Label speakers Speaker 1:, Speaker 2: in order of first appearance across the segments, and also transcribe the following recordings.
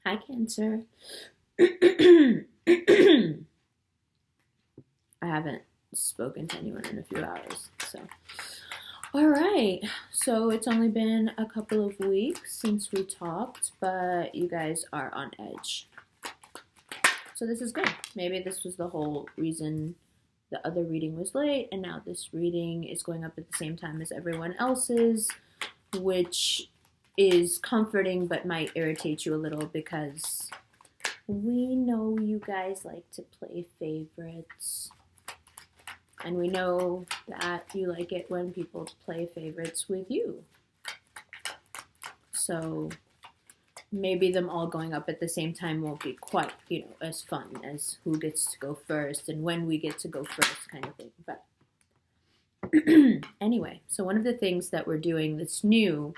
Speaker 1: Hi, Cancer. I haven't spoken to anyone in a few hours, so. All right, so it's only been a couple of weeks since we talked, but you guys are on edge. So this is good. Maybe this was the whole reason the other reading was late, and now this reading is going up at the same time as everyone else's, which is comforting but might irritate you a little because we know you guys like to play favorites. And we know that you like it when people play favorites with you. So maybe them all going up at the same time won't be quite, as fun as who gets to go first and when we get to go first kind of thing. But anyway, so one of the things that we're doing that's new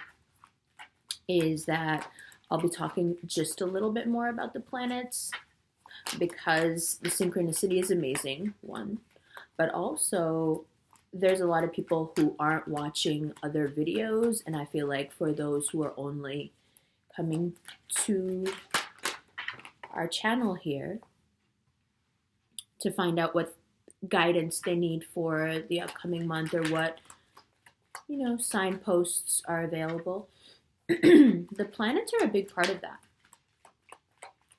Speaker 1: is that I'll be talking just a little bit more about the planets because the synchronicity is amazing, one. But also, there's a lot of people who aren't watching other videos, and I feel like for those who are only coming to our channel here to find out what guidance they need for the upcoming month or what, signposts are available, the planets are a big part of that.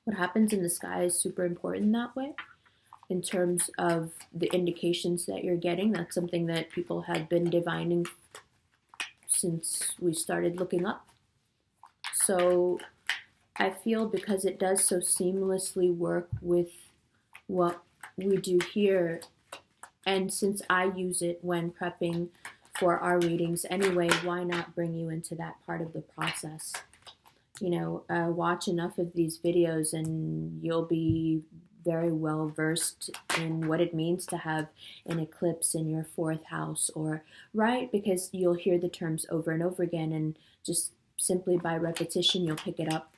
Speaker 1: What happens in the sky is super important that way. In terms of the indications that you're getting, that's something that people have been divining since we started looking up. So I feel because it does so seamlessly work with what we do here, and since I use it when prepping for our readings anyway, why not bring you into that part of the process? Watch enough of these videos and you'll be very well versed in what it means to have an eclipse in your fourth house, or right, because you'll hear the terms over and over again, and just simply by repetition you'll pick it up.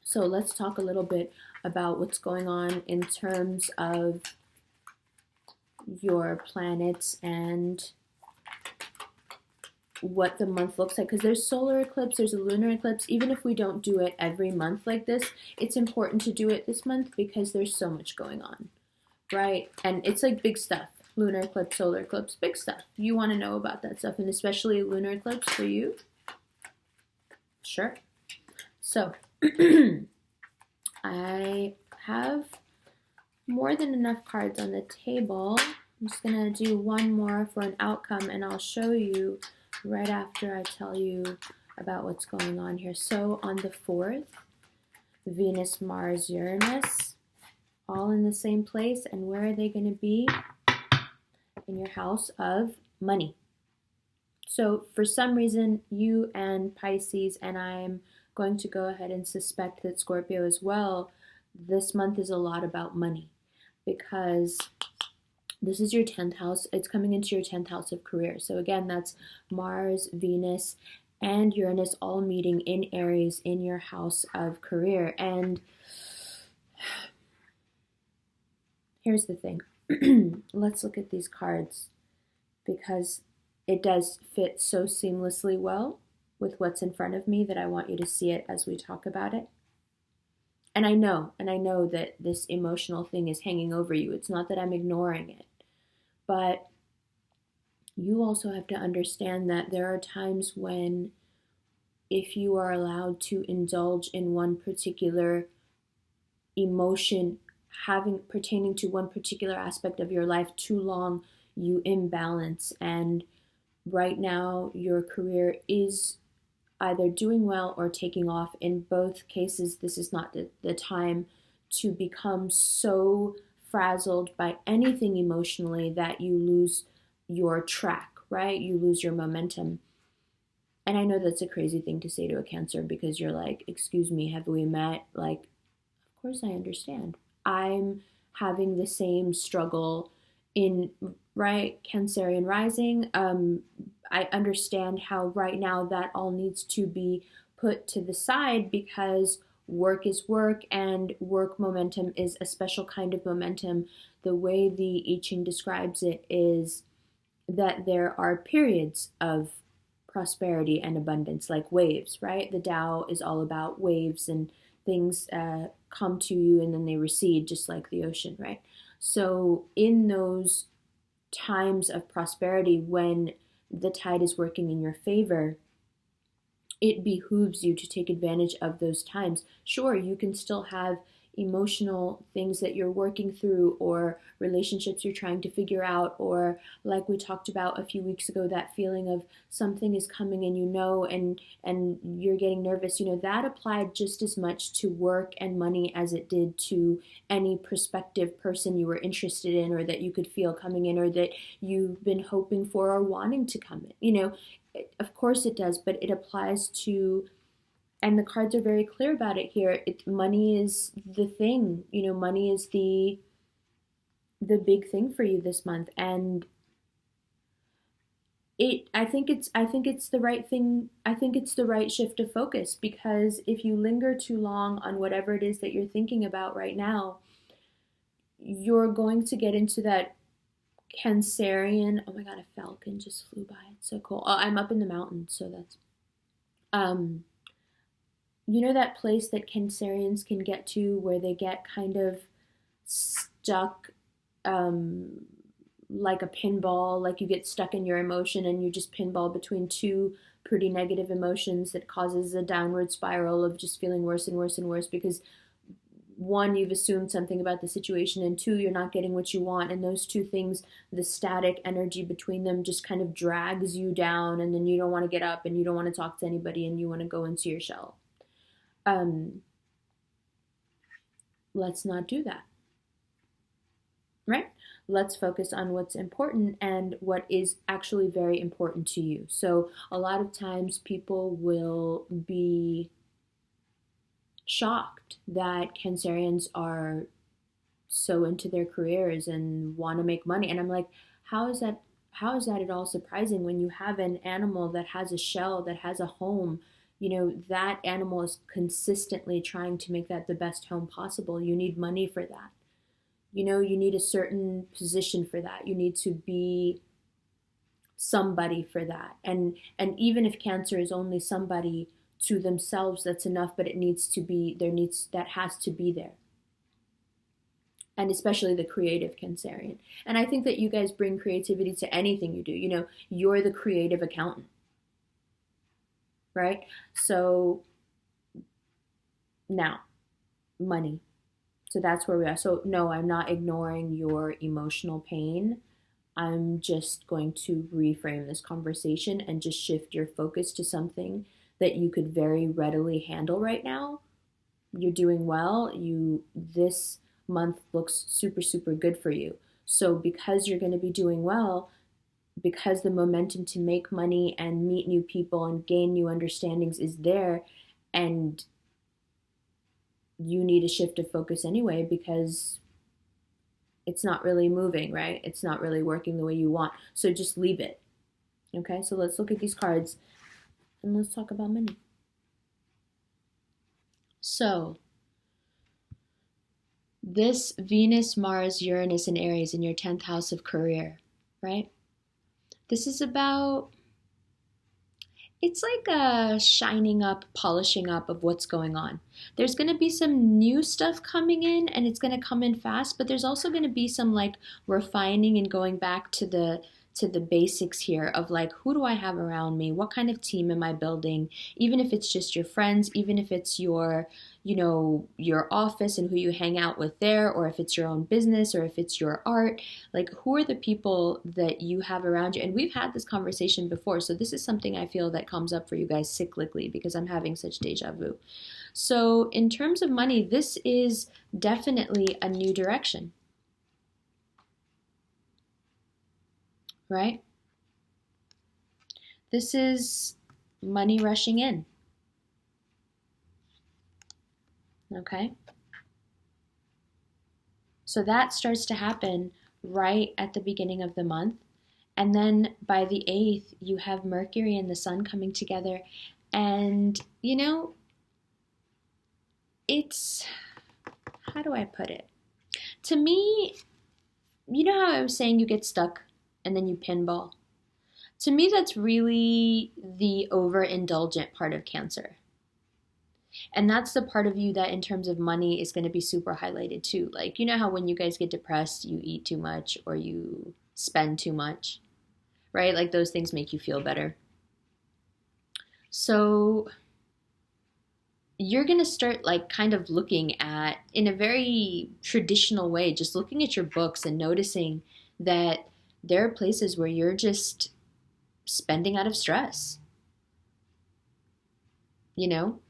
Speaker 1: So let's talk a little bit about what's going on in terms of your planets and what the month looks like, because there's solar eclipse, there's a lunar eclipse. Even if we don't do it every month like this, it's important to do it this month because there's so much going on, right? And it's like big stuff. Lunar eclipse, solar eclipse, big stuff. You want to know about that stuff, and especially lunar eclipse for you. Sure. So I have more than enough cards on the table. I'm just gonna do one more for an outcome, and I'll show you right after I tell you about what's going on here. So on the 4th, Venus, Mars, Uranus, all in the same place. And where are they going to be? In your house of money. So for some reason, you and Pisces, and I'm going to go ahead and suspect that Scorpio as well, this month is a lot about money because this is your 10th house. It's coming into your 10th house of career. So again, that's Mars, Venus, and Uranus all meeting in Aries in your house of career. And here's the thing. Let's look at these cards because it does fit so seamlessly well with what's in front of me that I want you to see it as we talk about it. And I know that this emotional thing is hanging over you. It's not that I'm ignoring it. But you also have to understand that there are times when if you are allowed to indulge in one particular emotion pertaining to one particular aspect of your life too long, you imbalance. And right now your career is either doing well or taking off. In both cases, this is not the time to become so frazzled by anything emotionally that you lose your track, right? You lose your momentum. And I know that's a crazy thing to say to a Cancer because you're like, excuse me, have we met? Like, of course I understand. I'm having the same struggle in, right, Cancerian rising. I understand how right now that all needs to be put to the side because work is work and work momentum is a special kind of momentum. The way the I Ching describes it is that there are periods of prosperity and abundance, like waves, right? The Tao is all about waves, and things come to you and then they recede, just like the ocean, right? So in those times of prosperity, when the tide is working in your favor, it behooves you to take advantage of those times. Sure, you can still have emotional things that you're working through, or relationships you're trying to figure out, or like we talked about a few weeks ago, that feeling of something is coming and and you're getting nervous. That applied just as much to work and money as it did to any prospective person you were interested in, or that you could feel coming in, or that you've been hoping for or wanting to come in. Of course it does, but it applies to, and the cards are very clear about it here. Money is the thing. Money is the big thing for you this month, and I think it's the right thing. I think it's the right shift of focus, because if you linger too long on whatever it is that you're thinking about right now, you're going to get into that Cancerian. Oh my god, a falcon just flew by. It's so cool. I'm up in the mountains, so that's um that place that Cancerians can get to, where they get kind of stuck, um, like a pinball, like you get stuck in your emotion and you just pinball between two pretty negative emotions that causes a downward spiral of just feeling worse and worse and worse, because one, you've assumed something about the situation, and two, you're not getting what you want, and those two things, the static energy between them just kind of drags you down, and then you don't want to get up and you don't want to talk to anybody and you want to go into your shell. um, let's not do that, right? Let's focus on what's important and what is actually very important to you. So, a lot of times people will be shocked that Cancerians are so into their careers and want to make money. And I'm like, how is that? How is that at all surprising when you have an animal that has a shell, that has a home? That animal is consistently trying to make that the best home possible. You need money for that. You need a certain position for that. You need to be somebody for that. And even if Cancer is only somebody to themselves, that's enough, but it needs to be there, needs that has to be there. And especially the creative Cancerian. And I think that you guys bring creativity to anything you do. You're the creative accountant, right? So now, money. So that's where we are. So no, I'm not ignoring your emotional pain. I'm just going to reframe this conversation and just shift your focus to something that you could very readily handle right now. You're doing well. This month looks super, super good for you. So because you're going to be doing well, because the momentum to make money and meet new people and gain new understandings is there, and you need a shift of focus anyway, because it's not really moving, right? It's not really working the way you want. So just leave it. Okay, so let's look at these cards and let's talk about money. So, this Venus, Mars, Uranus, and Aries in your 10th house of career, right? This is about, it's like a shining up, polishing up of what's going on. There's going to be some new stuff coming in, and it's going to come in fast, but there's also going to be some like refining and going back to the basics here of like, who do I have around me? What kind of team am I building? Even if it's just your friends, even if it's your office and who you hang out with there, or if it's your own business, or if it's your art, like who are the people that you have around you? And we've had this conversation before, so this is something I feel that comes up for you guys cyclically, because I'm having such deja vu. So in terms of money, this is definitely a new direction, right? This is money rushing in, okay? So that starts to happen right at the beginning of the month. And then by the 8th, you have Mercury and the Sun coming together. And, it's, how do I put it? To me, you know how I was saying you get stuck and then you pinball? To me, that's really the overindulgent part of Cancer. And that's the part of you that, in terms of money, is going to be super highlighted too. Like, you know how when you guys get depressed, you eat too much or you spend too much, right? Like, those things make you feel better. So, you're going to start, like, kind of looking at, in a very traditional way, just looking at your books and noticing that there are places where you're just spending out of stress. You know,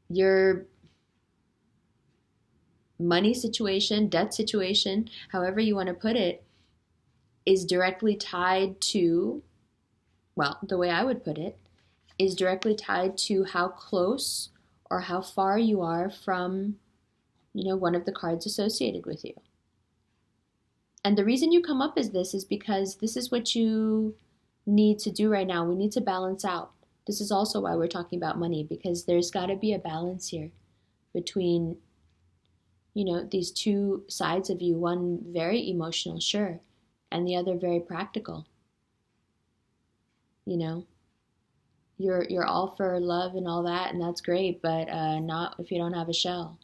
Speaker 1: your money situation, debt situation, however you want to put it, is directly tied to, well, the way I would put it, is directly tied to how close or how far you are from, one of the cards associated with you. And the reason you come up as this is because this is what you need to do right now. We need to balance out. This is also why we're talking about money, because there's got to be a balance here between, these two sides of you, one very emotional, sure, and the other very practical. You know, you're all for love and all that, and that's great, but not if you don't have a shell.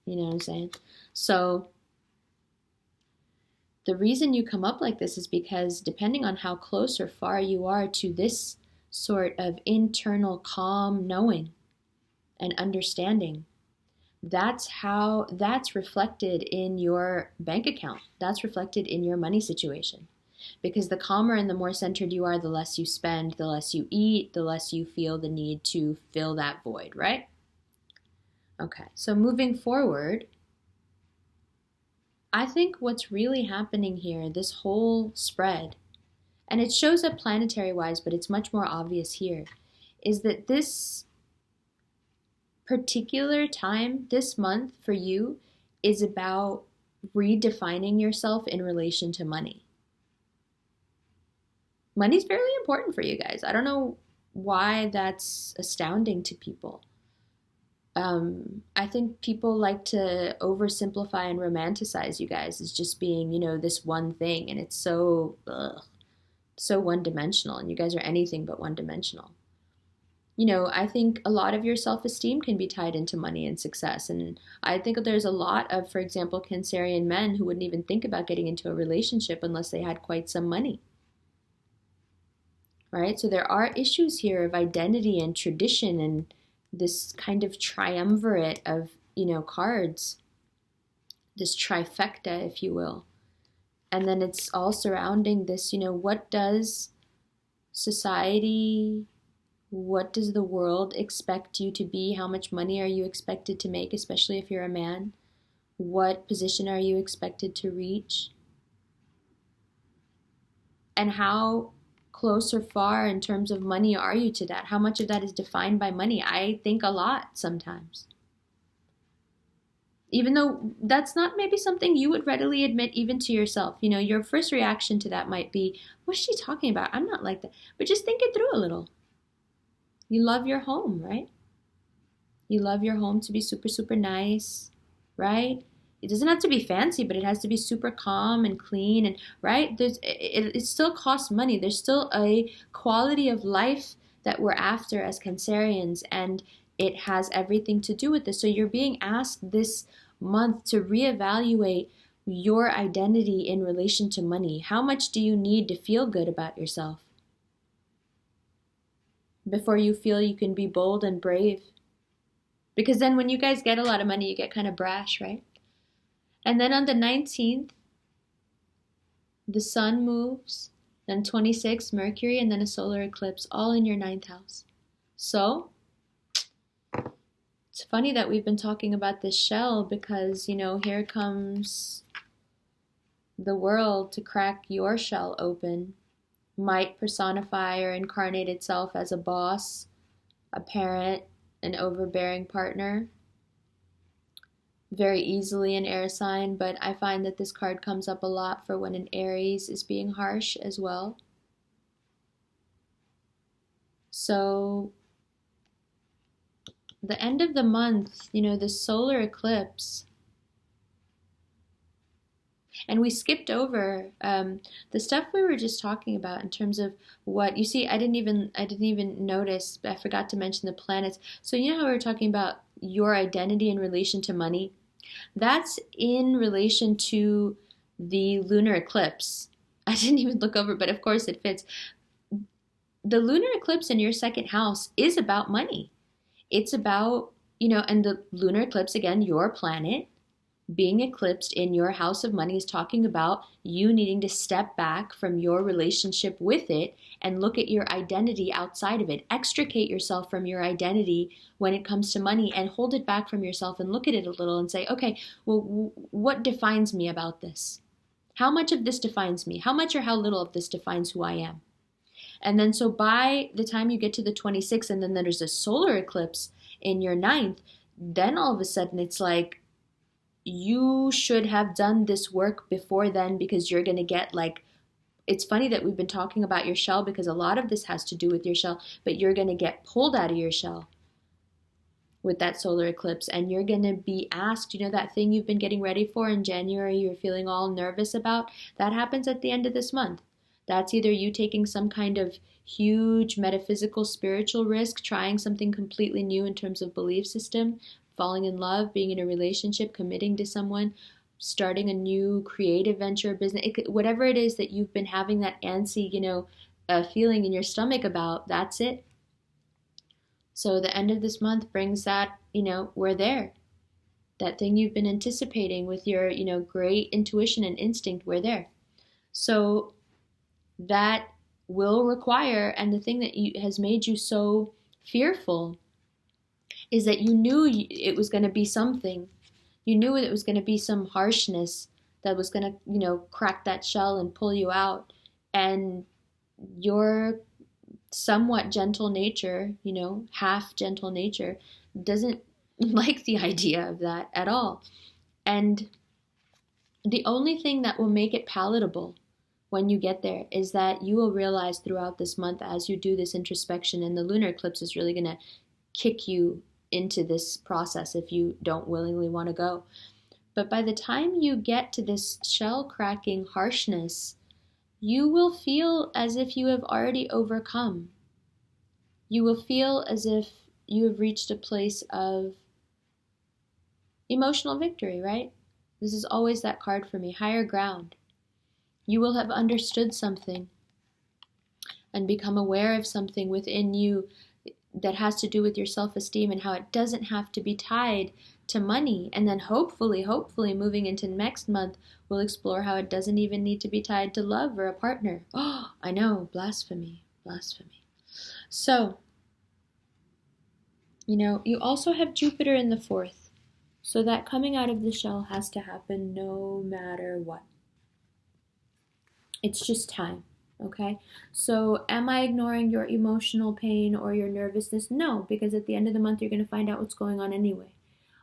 Speaker 1: You know what I'm saying? So the reason you come up like this is because depending on how close or far you are to this sort of internal calm knowing and understanding, that's reflected in your bank account. That's reflected in your money situation. Because the calmer and the more centered you are, the less you spend, the less you eat, the less you feel the need to fill that void, right? Okay, so moving forward, I think what's really happening here, this whole spread, and it shows up planetary wise, but it's much more obvious here, is that this particular time, this month for you, is about redefining yourself in relation to money. Money's fairly important for you guys. I don't know why that's astounding to people. I think people like to oversimplify and romanticize you guys as just being, this one thing, and it's so one-dimensional, and you guys are anything but one-dimensional. I think a lot of your self-esteem can be tied into money and success, and I think there's a lot of, for example, Cancerian men who wouldn't even think about getting into a relationship unless they had quite some money. Right? So there are issues here of identity and tradition and this kind of triumvirate of, cards, this trifecta, if you will. And then it's all surrounding this, what does society, what does the world expect you to be? How much money are you expected to make, especially if you're a man? What position are you expected to reach? And how close or far in terms of money are you to that? How much of that is defined by money? I think a lot sometimes. Even though that's not maybe something you would readily admit even to yourself. Your first reaction to that might be, what's she talking about? I'm not like that. But just think it through a little. You love your home, right? You love your home to be super, super nice, right? It doesn't have to be fancy, but it has to be super calm and clean, and right? It still costs money. There's still a quality of life that we're after as Cancerians, and it has everything to do with this. So you're being asked this month to reevaluate your identity in relation to money. How much do you need to feel good about yourself before you feel you can be bold and brave? Because then when you guys get a lot of money, you get kind of brash, right? And then on the 19th, the sun moves, then 26, Mercury, and then a solar eclipse, all in your 9th house. So, it's funny that we've been talking about this shell because, here comes the world to crack your shell open. Might personify or incarnate itself as a boss, a parent, an overbearing partner. Very easily an air sign, but I find that this card comes up a lot for when an Aries is being harsh as well. So the end of the month, the solar eclipse, And we skipped over the stuff we were just talking about in terms of what you see. I didn't even notice. I forgot to mention the planets. So you know how we were talking about your identity in relation to money? That's in relation to the lunar eclipse. I didn't even look over, but of course it fits. The lunar eclipse in your second house is about money. It's about, and the lunar eclipse, again, your planet being eclipsed in your house of money is talking about you needing to step back from your relationship with it and look at your identity outside of it. Extricate yourself from your identity when it comes to money and hold it back from yourself and look at it a little and say, okay, well, what defines me about this? How much of this defines me? How much or how little of this defines who I am? And then so by the time you get to the 26th and then there's a solar eclipse in your ninth, then all of a sudden it's like, you should have done this work before then because you're going to get like, it's funny that we've been talking about your shell because a lot of this has to do with your shell, but you're going to get pulled out of your shell with that solar eclipse and you're going to be asked, that thing you've been getting ready for in January, you're feeling all nervous about, that happens at the end of this month. That's either you taking some kind of huge metaphysical spiritual risk, trying something completely new in terms of belief system, falling in love, being in a relationship, committing to someone, starting a new creative venture, business, whatever it is that you've been having that antsy, feeling in your stomach about, that's it. So the end of this month brings that, we're there. That thing you've been anticipating with your, great intuition and instinct, we're there. So that will require, and the thing that has made you so fearful is that you knew it was going to be something. You knew it was going to be some harshness that was going to, crack that shell and pull you out. And your somewhat gentle nature, half gentle nature, doesn't like the idea of that at all. And the only thing that will make it palatable when you get there is that you will realize throughout this month as you do this introspection, and the lunar eclipse is really going to kick you into this process if you don't willingly want to go. But by the time you get to this shell cracking harshness, you will feel as if you have already overcome. You will feel as if you have reached a place of emotional victory, right? This is always that card for me, higher ground. You will have understood something and become aware of something within you that has to do with your self-esteem and how it doesn't have to be tied to money. And then hopefully moving into next month, we'll explore how it doesn't even need to be tied to love or a partner. Oh, I know, blasphemy. So, you also have Jupiter in the fourth. So that coming out of the shell has to happen no matter what. It's just time. Okay, so am I ignoring your emotional pain or your nervousness? No, because at the end of the month, you're going to find out what's going on anyway.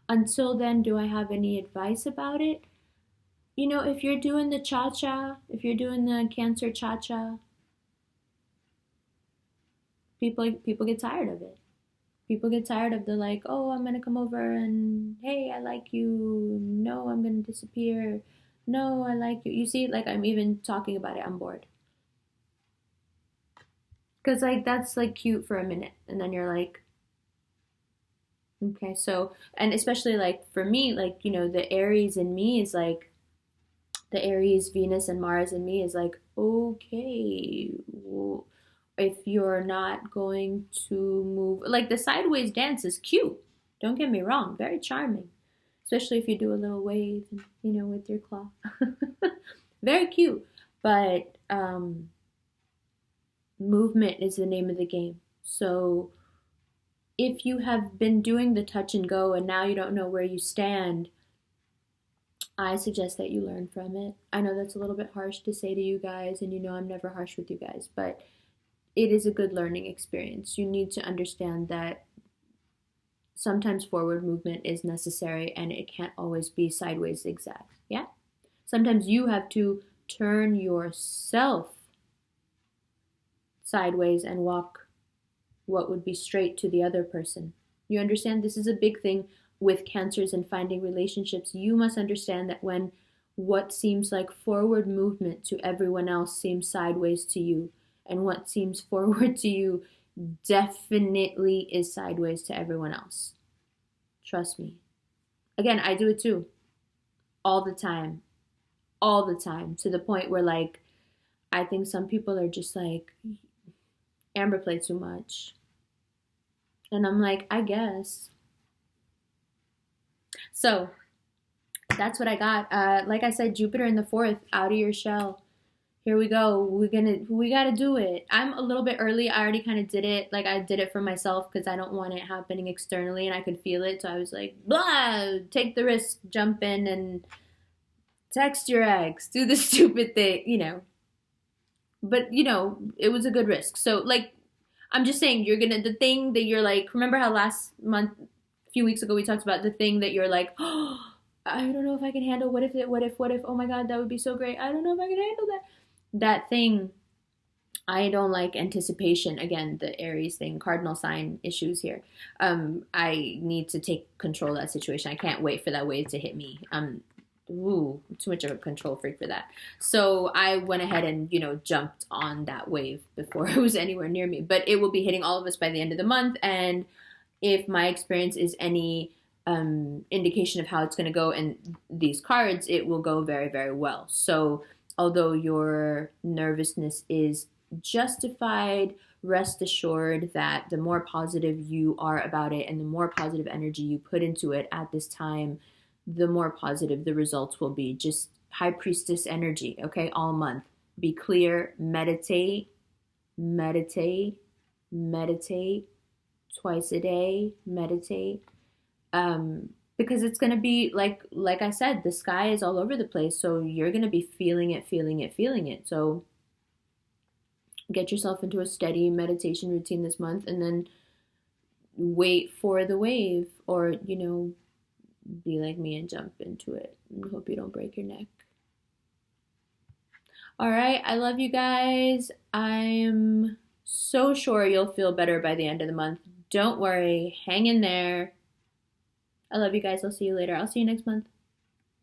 Speaker 1: Until then, do I have any advice about it? If you're doing the cha-cha, if you're doing the Cancer cha-cha, people get tired of it. People get tired of the like, oh, I'm going to come over and, hey, I like you. No, I'm going to disappear. No, I like you. You see, like I'm even talking about it, I'm bored. Because like that's like cute for a minute and then you're like, okay, so, and especially like for me, like, the Aries in me is like, the Aries, Venus and Mars in me is like, okay, well, if you're not going to move, like the sideways dance is cute. Don't get me wrong, very charming. Especially if you do a little wave, with your claw. Very cute. But, movement is the name of the game. So if you have been doing the touch and go and now you don't know where you stand, I suggest that you learn from it. I know that's a little bit harsh to say to you guys, and I'm never harsh with you guys, but it is a good learning experience. You need to understand that sometimes forward movement is necessary and it can't always be sideways zigzag. Yeah? Sometimes you have to turn yourself sideways and walk what would be straight to the other person. You understand? This is a big thing with cancers and finding relationships. You must understand that when what seems like forward movement to everyone else seems sideways to you, and what seems forward to you definitely is sideways to everyone else. Trust me. Again, I do it too. All the time. All the time. To the point where, like, I think some people are just like, Amber played too much. And I'm like, I guess. So, that's what I got. Like I said, Jupiter in the fourth, out of your shell. Here we go. We gotta do it. I'm a little bit early. I already kind of did it. Like I did it for myself because I don't want it happening externally, and I could feel it. So I was like, blah, take the risk, jump in and text your ex, do the stupid thing, But it was a good risk. So like, I'm just saying, the thing that you're like, remember how last month, a few weeks ago, we talked about the thing that you're like, oh, I don't know if I can handle. What if, oh my God, that would be so great. I don't know if I can handle that. That thing, I don't like anticipation. Again, the Aries thing, cardinal sign issues here. I need to take control of that situation. I can't wait for that wave to hit me. Too much of a control freak for that. So I went ahead and, jumped on that wave before it was anywhere near me. But it will be hitting all of us by the end of the month. And if my experience is any indication of how it's going to go in these cards, it will go very, very well. So although your nervousness is justified, rest assured that the more positive you are about it and the more positive energy you put into it at this time, the more positive the results will be. Just high priestess energy, okay, all month. Be clear, meditate, meditate, meditate, twice a day, meditate. Because it's going to be like I said, the sky is all over the place, so you're going to be feeling it, feeling it, feeling it. So get yourself into a steady meditation routine this month, and then wait for the wave, or be like me and jump into it, and hope you don't break your neck. All right, I love you guys. I'm so sure you'll feel better by the end of the month. Don't worry, hang in there. I love you guys. I'll see you later. I'll see you next month.